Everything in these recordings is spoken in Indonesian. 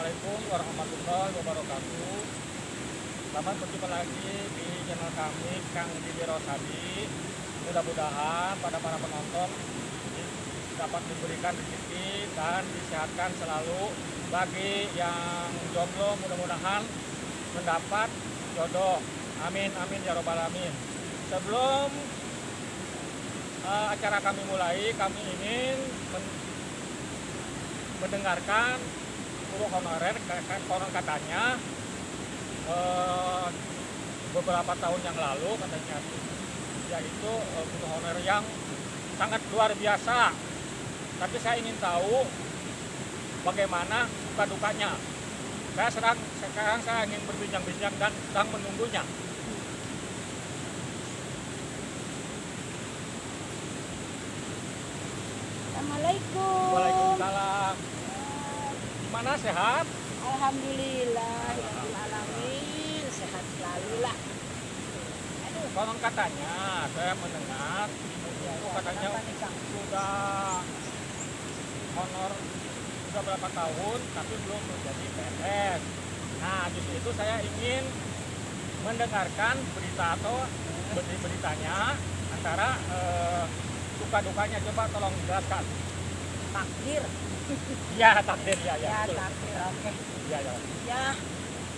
Assalamualaikum warahmatullahi wabarakatuh. Selamat berjumpa lagi di channel kami Kang Didi Rosadi. Mudah-mudahan pada para penonton dapat diberikan rezeki dan disehatkan selalu. Bagi yang jomblo mudah-mudahan mendapat jodoh. Amin amin ya robbal alamin. Sebelum acara kami mulai, kami ingin mendengarkan guru honorer. Konon katanya beberapa tahun yang lalu katanya yaitu guru honorer yang sangat luar biasa. Tapi saya ingin tahu bagaimana suka dukanya. Sekarang saya ingin berbincang-bincang dan sedang menunggunya. Assalamualaikum. Waalaikumsalam. Gimana, sehat? Alhamdulillah, ya alamin, sehat selalu lah. Aduh, Konon katanya saya mendengar itu katanya sudah honor sudah berapa tahun tapi belum menjadi PNS. Nah, justru itu saya ingin mendengarkan berita atau beritanya antara suka dukanya. Coba tolong jelaskan. takdir. Ya, takdir ya, Ya, betul. takdir, oke. Ya, ya. Ya,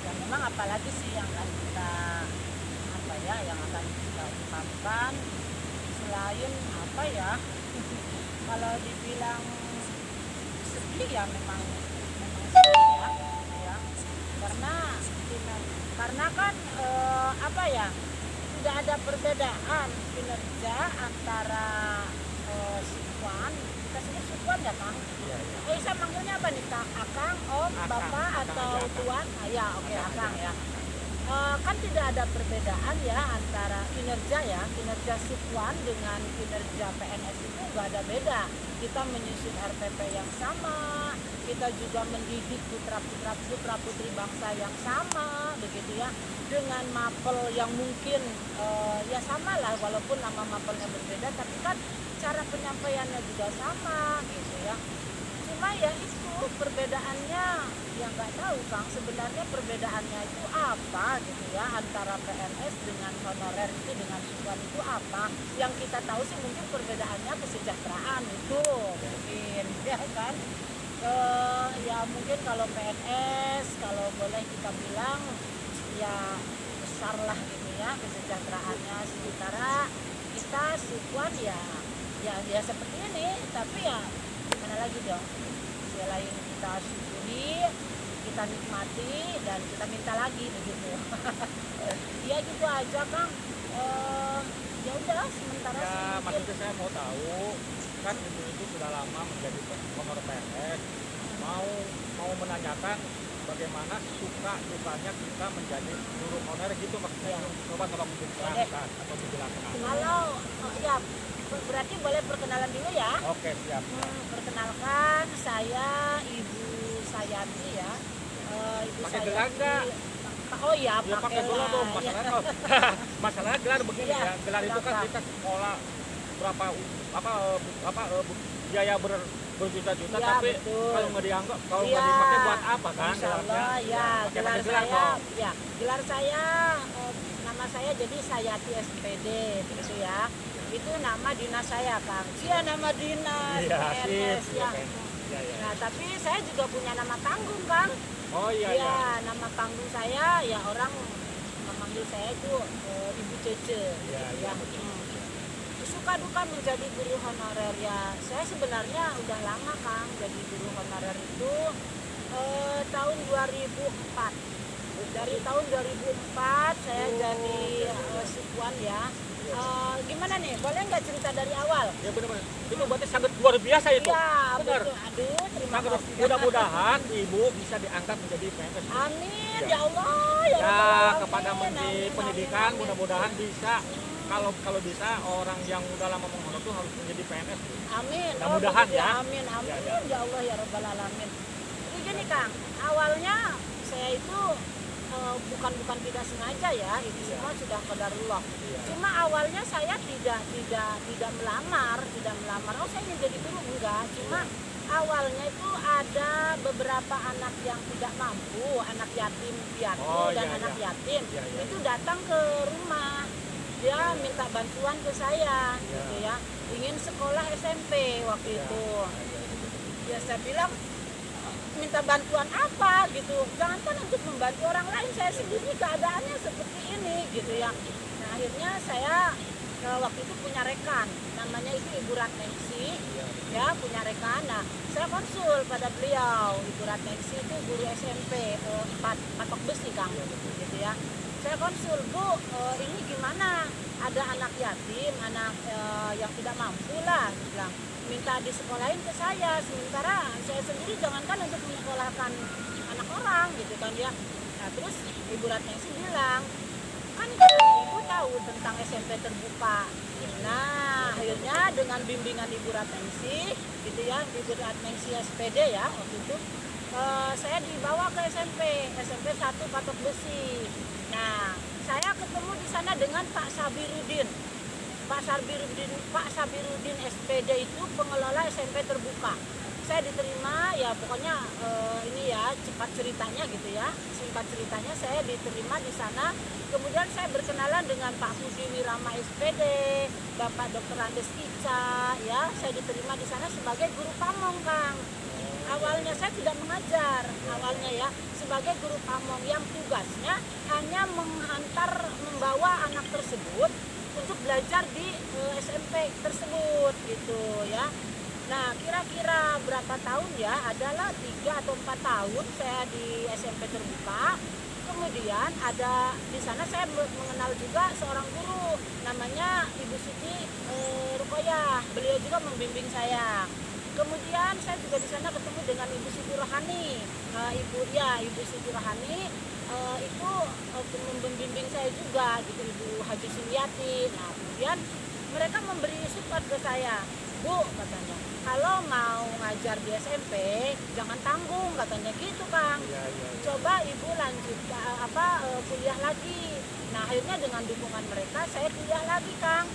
ya memang apalagi sih yang akan kita yang akan kita ungkapkan selain kalau dibilang sedih ya memang sedih ya. Karena kan tidak ada perbedaan kinerja antara siswan, kita sebut siswan ya Kang? Iya, iya. Saya manggilnya apa nih Kang? Akang, Om, Akang, Bapak Akang atau aja, Akang. Tuan? Ya oke Akang Akang aja. ya. Kan tidak ada perbedaan ya antara kinerja siswan dengan kinerja PNS itu nggak ada beda. Kita menyusun RPP yang sama, kita juga mendidik putra putri bangsa yang sama, begitu ya, dengan mapel yang mungkin ya sama lah walaupun nama mapelnya berbeda, tapi kan cara penyampaiannya juga sama, gitu ya. Cuma ya itu perbedaannya yang nggak tahu Kang, sebenarnya perbedaannya itu apa gitu ya antara PNS dengan honorer itu dengan siswan itu apa. Yang kita tahu sih mungkin perbedaannya kesejahteraan itu mungkin ya kan. Ya mungkin kalau PNS kalau boleh kita bilang ya besar lah gitu ya kesejahteraannya, sementara kita siswan ya seperti ini. Tapi ya mana lagi dong, selain kita syukuri, kita nikmati dan kita minta lagi begitu. Ya gitu aja Kang. Ya udah sementara Ya, sih maksudnya saya mau tahu, kan ibu itu sudah lama menjadi honor PNS. Mau menanyakan bagaimana suka dukanya kita menjadi guru honor gitu maksudnya. Coba tolong dijelaskan atau dijelaskan. kalau ya berarti boleh perkenalan dulu ya. Oke, siap. Perkenalkan, saya Ibu Sayanti ya. Ibu Pakai Sayanti. gelar nggak? Oh iya, Ya pakai gelar dong, masalahnya masalahnya gelar begini Iya, ya. Gelar itu kan lengkap. kita sekolah berapa biaya berjuta-juta, Iya, tapi betul. kalau nggak dianggap, kalau Iya. nggak dipakai buat apa kan Insya Allah gelarnya? ya, Pakai gelar dong. gelar saya nama saya jadi Sayati SPD begitu ya. Itu nama dinas saya Kang. Iya, nama dinas Iya, PNS sip. ya. Iya, iya. Nah, tapi saya juga punya nama panggung Kang. Oh iya, Iya, iya. nama panggung saya ya orang memanggil saya itu Ibu Cece. Iya, gitu iya, ya. betul. Suka duka menjadi guru honorer ya. Saya sebenarnya udah lama Kang jadi guru honorer itu tahun 2004. Dari tahun 2004 saya jadi siswan ya. Gimana nih? Boleh nggak cerita dari awal? Ya benar-benar. Itu berarti sangat luar biasa itu. Iya, Benar. betul. Aduh, terima Sangat kasih. mudah-mudahan ibu bisa diangkat menjadi PNS. Amin, Ya. ya Allah, ya Ya, Rabbal Alamin. kepada Menteri Amin, Pendidikan amin, mudah-mudahan amin. bisa kalau bisa orang yang udah lama menghonor itu harus menjadi PNS. Amin. Mudah-mudahan begitu ya. Amin, amin. Ya, ya. Ya Allah ya Rabbal Alamin. Jadi gini Kang, awalnya saya itu bukan tidak sengaja ya, itu Iya. semua sudah qadarullah. Iya. Cuma awalnya saya tidak melamar. Oh saya ingin jadi guru enggak, cuma Awalnya itu ada beberapa anak yang tidak mampu, anak yatim piatu Oh, dan iya, anak iya. yatim, Iya, iya, itu datang ke rumah. Dia minta bantuan ke saya, Iya. gitu ya. Ingin sekolah SMP waktu Iya. itu. Ya saya bilang, minta bantuan apa gitu, jangankan untuk membantu orang lain, saya sendiri keadaannya seperti ini gitu ya. Nah akhirnya saya waktu itu punya rekan, namanya itu Ibu Ratnengsi, ya punya rekan. Nah saya konsul pada beliau, Ibu Ratnengsi itu guru SMP 4 patok besi Kang, gitu ya. Saya konsul, Bu, ini gimana, ada anak yatim, anak yang tidak mampu lah, bilang minta disekolahin ke saya, sementara saya sendiri jangankan untuk menyekolahkan anak orang gitu kan ya. Nah terus Ibu Ratnengsi bilang, kan ibu tahu tentang SMP terbuka. Nah akhirnya dengan bimbingan Ibu Ratnengsi gitu ya, Ibu Ratnengsi SPD ya waktu itu, saya dibawa ke SMP 1 Patok Besi. Nah saya ketemu di sana dengan Pak Sabirudin. Pak Sabirudin SPD itu pengelola SMP terbuka. Saya diterima ya, pokoknya ini ya cepat ceritanya gitu ya, singkat ceritanya saya diterima di sana. Kemudian saya berkenalan dengan Pak Budi Wirama SPD, Bapak Dr. Andes Ica, ya saya diterima di sana sebagai guru pamong Kang. Awalnya saya tidak mengajar, awalnya ya sebagai guru pamong yang tugasnya hanya membawa anak tersebut untuk belajar di SMP tersebut gitu ya. Nah kira-kira berapa tahun ya, adalah 3 atau 4 tahun saya di SMP terbuka. Kemudian ada di sana saya mengenal juga seorang guru namanya Ibu Siti Rukoyah, beliau juga membimbing saya. Kemudian saya juga di sana ketemu dengan Ibu Siti Rohani, Ibu Siti Rohani itu membimbing saya juga gitu, Ibu Haji Sumiati. Nah kemudian mereka memberi support ke saya, Bu katanya, kalau mau ngajar di SMP jangan tanggung katanya gitu Kang. Coba ibu lanjut kuliah lagi. Nah akhirnya dengan dukungan mereka saya kuliah lagi Kang.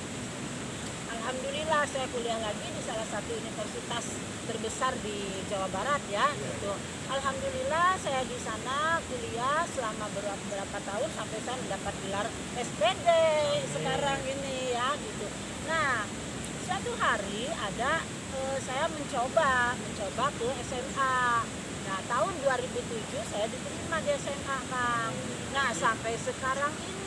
Alhamdulillah saya kuliah lagi di salah satu universitas terbesar di Jawa Barat ya gitu. Alhamdulillah saya di sana kuliah selama berapa tahun sampai saya mendapat gelar SPD sekarang ini ya gitu. Nah suatu hari ada saya mencoba ke SMA. Nah tahun 2007 saya diterima di SMA Kang. Nah sampai sekarang ini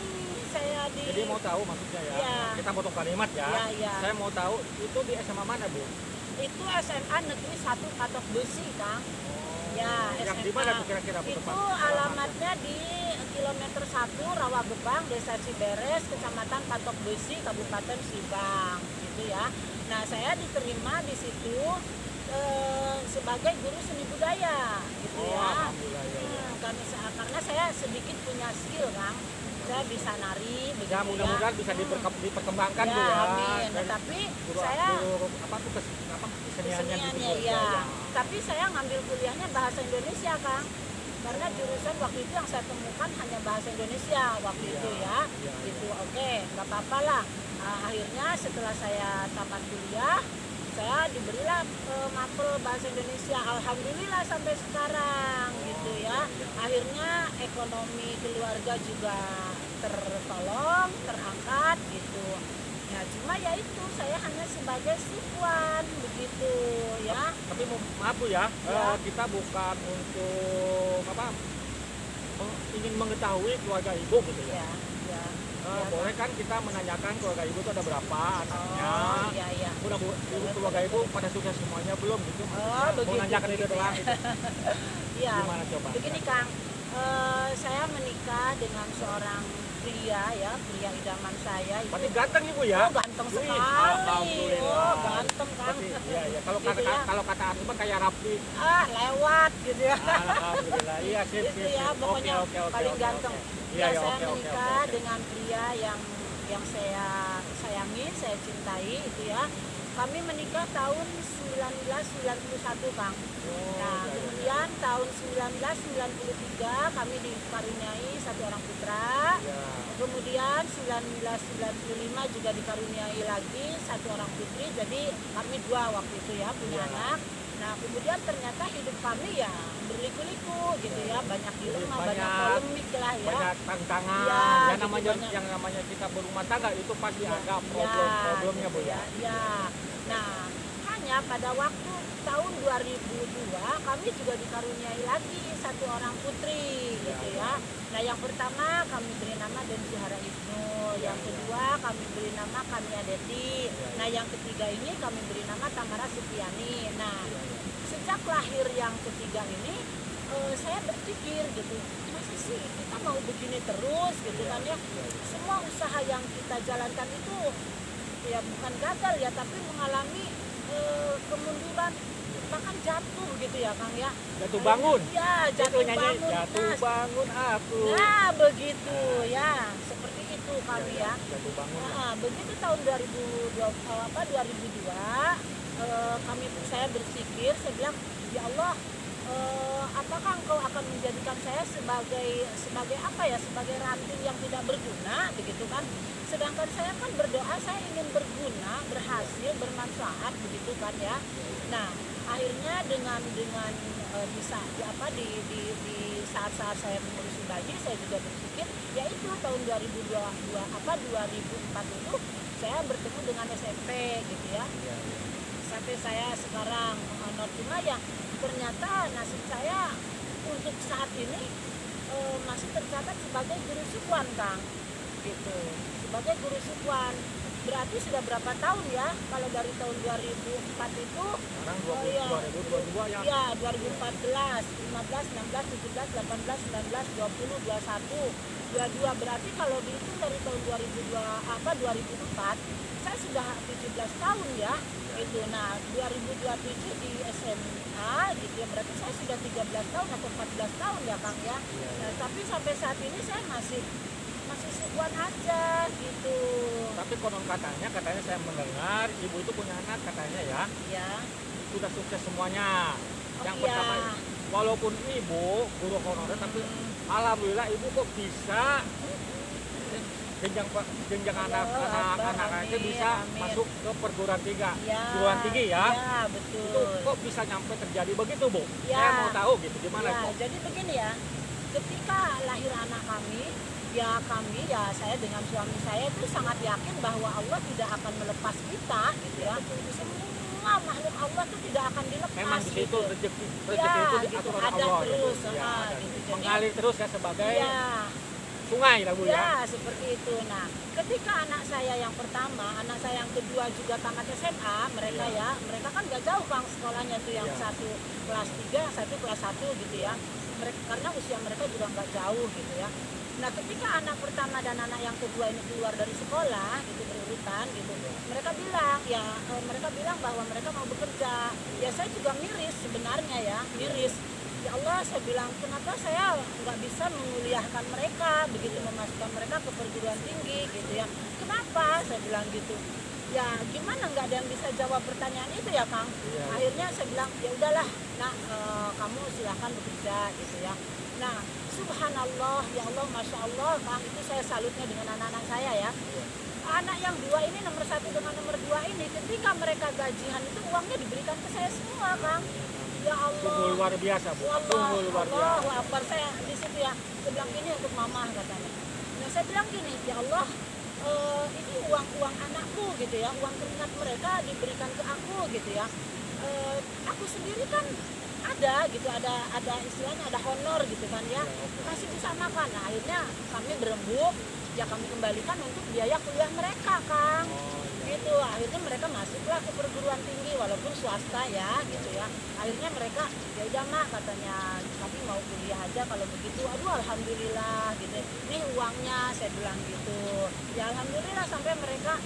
saya Jadi mau tahu maksudnya ya, kita potong kalimat ya. Saya mau tahu itu di SMA mana Bu? Itu SMA Negeri 1 Patok Besi Kang. Ya, Yang SMA. di mana tuh kira-kira Bu? Itu alamatnya di kilometer 1 Rawagebang, Desa Ciberes, Kecamatan Patok Besi, Kabupaten Subang, gitu ya. Nah, saya diterima di situ sebagai guru seni budaya, gitu ya. Karena saya sedikit punya skill, Kang. Saya bisa nari, begitu Ya mudah-mudahan bisa diperkembangkan Bu ya. Amin. Dan Tapi guru, saya keseniannya gitu Bu. ya. Tapi saya ngambil kuliahnya bahasa Indonesia Kang. Karena jurusan waktu itu yang saya temukan hanya bahasa Indonesia waktu itu ya. Gitu. Oke, nggak apa-apa lah. Akhirnya setelah saya tamat kuliah, saya diberilah mapel bahasa Indonesia. Alhamdulillah sampai sekarang gitu ya. Akhirnya ekonomi keluarga juga tertolong, terangkat gitu. Ya cuma ya itu, saya hanya sebagai siswan begitu ya. Tapi maaf Bu ya, kita bukan untuk ingin mengetahui keluarga Ibu gitu ya. Boleh kan kita menanyakan keluarga Ibu itu ada berapa anaknya? Oh, iya. Udah Bu, keluarga Ibu pada sukses semuanya belum gitu? Oh, Mau nanyakan itu begitu doang ya. gitu. Iya. Gimana coba? Begini Kang, saya menikah dengan seorang pria ya, pria idaman saya. Berarti ganteng Ibu ya? Oh, ganteng sekali. Alhamdulillah. Oh, ganteng Kang. Iya. Kalau Gitu ya. kalau kata Arif kayak rapi. Lewat gitu ya. Alhamdulillah. Iya, sip. Gitu ya, pokoknya Oke, paling ganteng. Iya, Saya oke. menikah dengan pria yang saya sayangi, saya cintai itu ya. Kami menikah tahun 1991 Kang. Nah kemudian tahun 1993 kami dikaruniai satu orang putra. Kemudian 1995 juga dikaruniai lagi satu orang putri. Jadi kami 2 waktu itu ya punya anak. Nah kemudian ternyata hidup kami ya berliku-liku gitu ya, banyak dilema, banyak Banyak- polemik lah ya. Banyak tantangan. Ya, yang gitu, namanya banyak. yang namanya kita berumah tangga itu pasti Ya, ada ya, problemnya gitu Bu ya. ya. Nah hanya pada waktu tahun 2002 kami juga dikaruniai lagi satu orang putri gitu ya. Nah yang pertama kami beri nama Den Zuhara Ibnu, yang kedua kami beri nama Kania Deti, nah yang ketiga ini kami beri nama Tamara Supiani. Nah sejak lahir yang ketiga ini saya berpikir gitu, masa sih kita mau begini terus gitu kan ya. Semua usaha yang kita jalankan itu ya bukan gagal ya, tapi mengalami kemunduran, bahkan jatuh gitu ya Kang ya. Jatuh bangun. Ya Itu jatuh nyanyi bangun. jatuh Nah, bangun aku. nah begitu ya, seperti itu kami ya. Jatuh bangun. Nah, begitu tahun 2002 saya berpikir, saya bilang ya Allah, apakah engkau akan menjadikan saya sebagai apa ya, sebagai ranting yang tidak berguna begitu kan. Sedangkan saya kan berdoa saya ingin berguna, berhasil, bermanfaat begitu kan ya. Nah akhirnya dengan di saat-saat saya mengurus bayi, saya juga berpikir ya itu tahun 2004 itu saya bertemu dengan SMP gitu ya. Sampai saya sekarang menghonor, cuma ya ternyata nasib saya untuk saat ini masih tercatat sebagai guru sukwan Kang gitu, sebagai guru sukwan. Berarti sudah berapa tahun ya, kalau dari tahun 2004 itu Sekarang 2022 ya. ya 2014, 15, 16, 17, 18, 19, 20, 21, 22, berarti kalau dihitung dari tahun 2004 saya sudah 17 tahun ya gitu. Nah 2027 di SMA gitu ya, berarti saya sudah 13 tahun atau 14 tahun ya Kang ya. Nah, tapi sampai saat ini saya masih sukwan aja gitu. Tapi konon katanya saya mendengar ibu itu punya anak katanya ya. Ya. Sudah sukses semuanya. Yang pertama, walaupun ibu guru honorer, tapi alhamdulillah ibu kok bisa jenjang anak-anak itu bisa masuk ke perguruan tinggi ya. Ya, betul. Itu kok bisa nyampe terjadi begitu Bu? Ya. Saya mau tahu gitu gimana Ya, Bu? jadi begini ya, ketika lahir anak kami ya, saya dengan suami saya itu sangat yakin bahwa Allah tidak akan melepas kita gitu ya. Semua makhluk Allah itu tidak akan dilepas. Memang di situ gitu. rezeki Ya, itu gitu, diatur oleh ada Allah terus, gitu. Ya, ada. gitu. Jadi, Mengalir terus ya sebagai ya, sungai lah Bu ya. ya seperti itu. Nah ketika anak saya yang pertama, anak saya yang kedua juga tamat SMA, mereka kan gak jauh Kang sekolahnya tuh, yang satu kelas 3, satu kelas 1 gitu ya. Karena usia mereka juga nggak jauh gitu ya. Nah ketika anak pertama dan anak yang kedua ini keluar dari sekolah gitu berurutan gitu, mereka bilang bahwa mereka mau bekerja. Ya saya juga miris sebenarnya ya, miris. Ya Allah, saya bilang kenapa saya nggak bisa menguliahkan mereka, begitu memasukkan mereka ke perguruan tinggi gitu ya. Kenapa? Saya bilang gitu. Ya gimana, nggak ada yang bisa jawab pertanyaan itu ya Kang. Akhirnya saya bilang ya udahlah nak, kamu silahkan bekerja gitu ya. Nah subhanallah ya Allah, masya Allah Kang, itu saya salutnya dengan anak-anak saya ya. Anak yang dua ini, nomor 1 dengan nomor 2 ini, ketika mereka gajian itu uangnya diberikan ke saya semua Kang. Ya Allah, Sungguh luar biasa Bu. Sungguh luar biasa. Allahu Akbar. Saya di situ ya, saya bilang ini untuk mama katanya. Nah saya bilang gini, ya Allah, ini uang anakku gitu ya, uang keringat mereka diberikan ke aku gitu ya. Aku sendiri kan ada gitu, ada istilahnya ada honor gitu kan ya, masih bisa makan. Nah akhirnya kami berembuk, ya kami kembalikan untuk biaya kuliah mereka Kang. Gitu, akhirnya mereka masuklah ke perguruan tinggi walaupun swasta ya gitu ya. Akhirnya mereka ya udah mak katanya, kami mau kuliah aja kalau begitu. Aduh alhamdulillah gitu, ini uangnya, saya bilang gitu. Ya alhamdulillah sampai mereka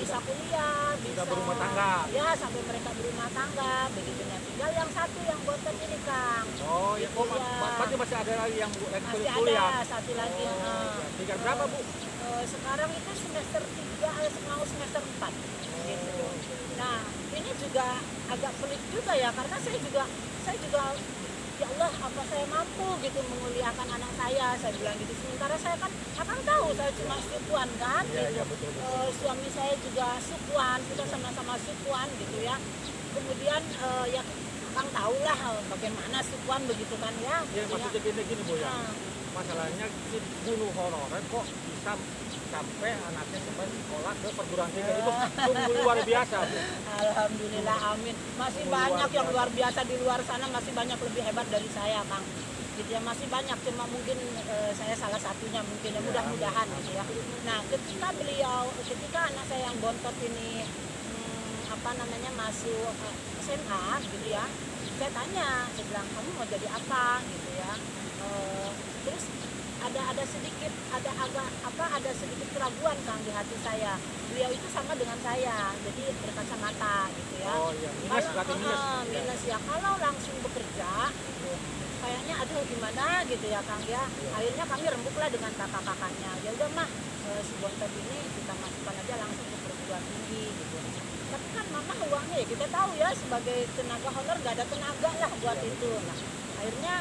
bisa kuliah, bisa berumah tangga. Ya sampai mereka berumah tangga begitu. Nah tinggal yang satu yang boten ini Kang. Oh ya, Gitu, ya. berarti masih ada lagi yang Masih kuliah. ada satu lagi. Tinggal berapa Bu? Sekarang itu semester 3, mau semester 4 gitu. Nah ini juga agak pelik juga ya, karena saya juga ya Allah, apa saya mampu gitu menguliahkan anak saya bilang gitu. Sementara saya kan akan tahu saya cuma sukuan kan gitu. Ya, betul. Suami saya juga sukuan, kita sama-sama sukuan gitu ya. Kemudian ya Kang tahu lah bagaimana Sukwan begitu kan ya. Ya maksudnya gini Bu ya. Nah, Masalahnya si guru honorer kok bisa sampai anaknya sampai sekolah ke perguruan tinggi itu sungguh luar biasa Bu. alhamdulillah, amin. Masih Luar banyak yang biasa. luar biasa di luar sana, masih banyak lebih hebat dari saya, Kang. Gitu ya, masih banyak, cuma mungkin saya salah satunya mungkin ya, mudah-mudahan gitu ya. Nah, ketika anak saya yang bontot ini apa namanya masuk SMA gitu ya, saya tanya, saya bilang kamu mau jadi apa gitu ya. Terus ada sedikit ada sedikit keraguan Kang di hati saya. Beliau itu sama dengan saya, jadi berkacamata gitu ya. Oh iya, minus berarti minus. Minus ya, kalau langsung bekerja gitu, kayaknya aduh gimana gitu ya Kang ya. Akhirnya kami rembuklah dengan kakak-kakaknya, ya udah mah si bontot ini kita masukkan aja langsung ke perguruan tinggi gitu. Tapi kan mama uangnya ya kita tahu ya, sebagai tenaga honor gak ada tenaga lah buat itu. Nah akhirnya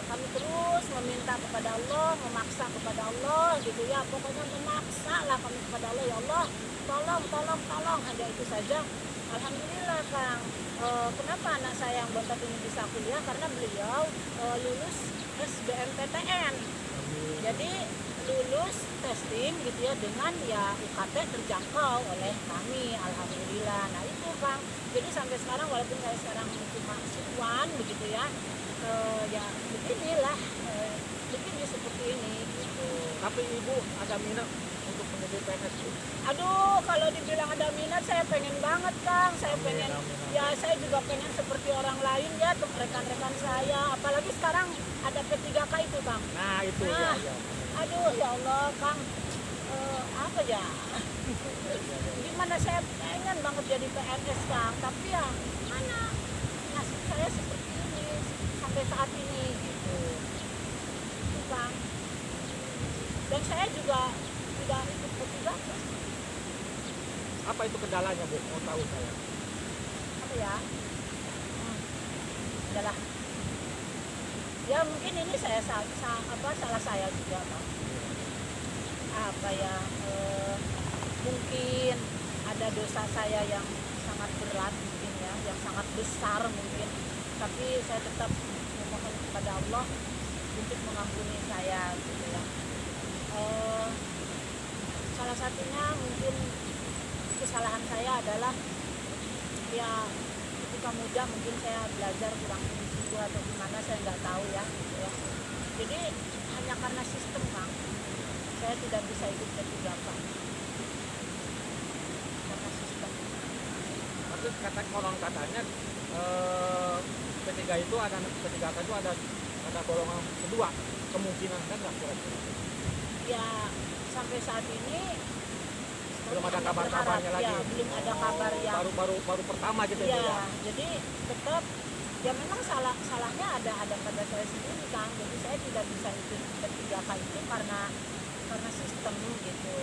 kami terus meminta kepada Allah, memaksa kepada Allah gitu ya, pokoknya memaksa lah kami kepada Allah, ya Allah tolong hanya itu saja. Alhamdulillah Kang, kenapa anak saya yang bontot ini bisa kuliah, karena beliau lulus SBMPTN, jadi lulus testing gitu ya, dengan ya UKT terjangkau oleh kami, alhamdulillah. Nah itu Kang, jadi sampai sekarang walaupun saya sekarang cuma siswan begitu ya, ya beginilah, begini seperti ini gitu. Tapi Ibu ada minat untuk menjadi PNS Bu? Aduh, kalau dibilang ada minat, saya pengen banget Kang. Saya Amin, pengen, amin, amin. ya saya juga pengen seperti orang lain ya, rekan-rekan saya. Apalagi sekarang ada P3K itu Kang. Nah itu Nah, ya. aduh ya Allah Kang, apa ya? Gimana saya pengen banget jadi PNS Kang, tapi ya mana nasib saya seperti ini sampai saat ini gitu. Itu Kang. Dan saya juga tidak ikut P3K. Apa itu kendalanya Bu? Mau tahu saya. Apa ya? Adalah ya mungkin ini saya salah saya juga Bang. Apa ya, mungkin ada dosa saya yang sangat berat mungkin ya, yang sangat besar mungkin, tapi saya tetap memohon kepada Allah untuk mengampuni saya gitu ya. Salah satunya mungkin kesalahan saya adalah ya ketika muda mungkin saya belajar kurang disitu atau gimana, saya nggak tahu ya gitu ya. Jadi hanya karena sistem Kang, saya tidak bisa ikut P3K karena sistem. Tapi konon katanya P3 itu ada golongan kedua, kemungkinan kan nggak kira-kira? Ya sampai saat ini Belum ada hanya kabar-kabarnya berharap, lagi. ya, belum ada kabar yang baru pertama gitu ya. ya, jadi tetap ya memang salahnya ada pada saya sendiri Kang. Jadi saya tidak bisa ikut P3K itu karena sistem gitu.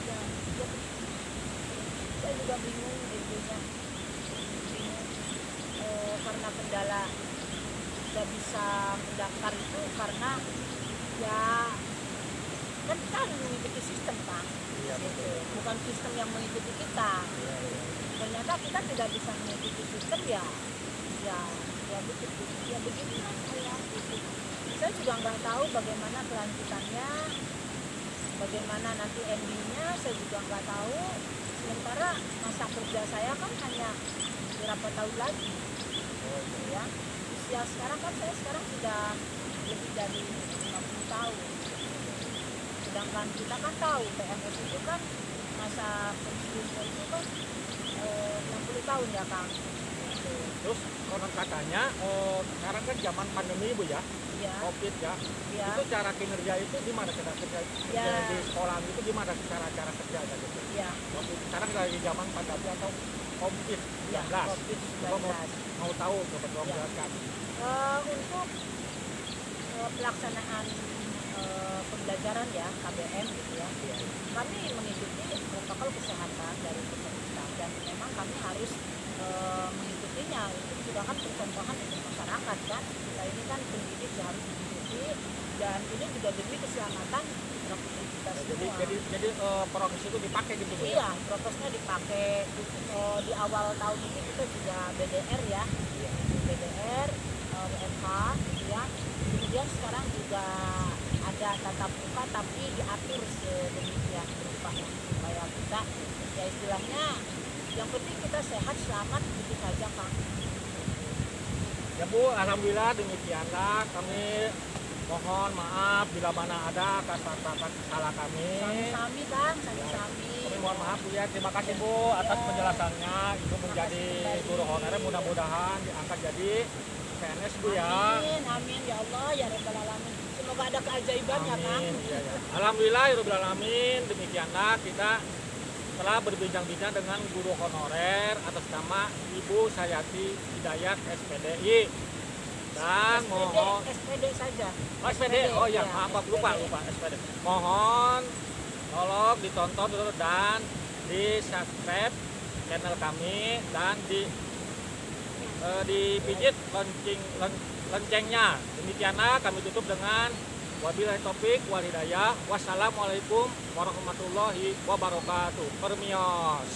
Ya, saya juga bingung gitu ya. Bingung, karena kendala tidak bisa mendaftar itu karena ya kan kita harus mengikuti sistem Kang. Iya, Gitu. Bukan sistem yang mengikuti kita. Ternyata kita tidak bisa mengikuti sistem ya begitu ya beginilah saya gitu. Saya juga nggak tahu bagaimana kelanjutannya, bagaimana nanti endingnya, saya juga nggak tahu. Sementara masa kerja saya kan hanya berapa tahun lagi gitu ya. Usia sekarang kan saya sudah lebih dari 50 tahun, sedangkan kita kan tahu PNS itu kan masa pensiunnya itu kan 60 tahun ya Kang. Terus konon katanya sekarang kan zaman pandemi Bu ya, Iya. COVID ya. Iya. Itu cara kinerja itu gimana kerja Ya. di sekolah itu gimana cara kerjanya gitu? Iya. Waktu sekarang lagi zaman pandemi atau COVID-19. Ya, Coba COVID-19. mau tahu coba tolong Ya. jelaskan. Untuk pelaksanaan pembelajaran ya KBM gitu ya, kami mengikuti protokol kesehatan dari pemerintah dan memang kami harus mengikutinya. Itu juga kan percontohan untuk masyarakat kan, kita ini kan pendidik ya harus mengikuti dan ini juga demi keselamatan prokes kita semua. Jadi prokes itu dipakai gitu Bu? Iya, prokesnya dipakai. Di awal tahun ini kita juga BDR ya, BDR, WFH gitu ya. Kemudian sekarang juga ada tatap muka tapi diatur sedemikian rupa ya, supaya kita ya istilahnya yang penting kita sehat selamat gitu saja Kang. Ya Bu, alhamdulillah demikianlah. Kami mohon maaf bila mana ada kata-kata salah kami. Sami-sami Kang, sami-sami. Kami mohon maaf Bu ya. Terima kasih Bu atas penjelasannya. Itu menjadi guru honorer, mudah-mudahan diangkat jadi PNS Bu ya. Amin, amin ya Allah ya Rabbal alamin. Semoga ada keajaiban ya Kang. Amin. Ya, ya. Alhamdulillah ya Rabbil alamin. Demikianlah kita telah berbincang-bincang dengan guru honorer atas nama Ibu Sayati Hidayat SPDI. Dan mohon SPD saja. Oh, SPD. Oh iya, maaf lupa SPD. Mohon tolong ditonton dulu dan di subscribe channel kami dan dipijit loncengnya. Demikianlah kami tutup dengan wabillahi taufik wal hidayah. Wassalamualaikum warahmatullahi wabarakatuh. Permios.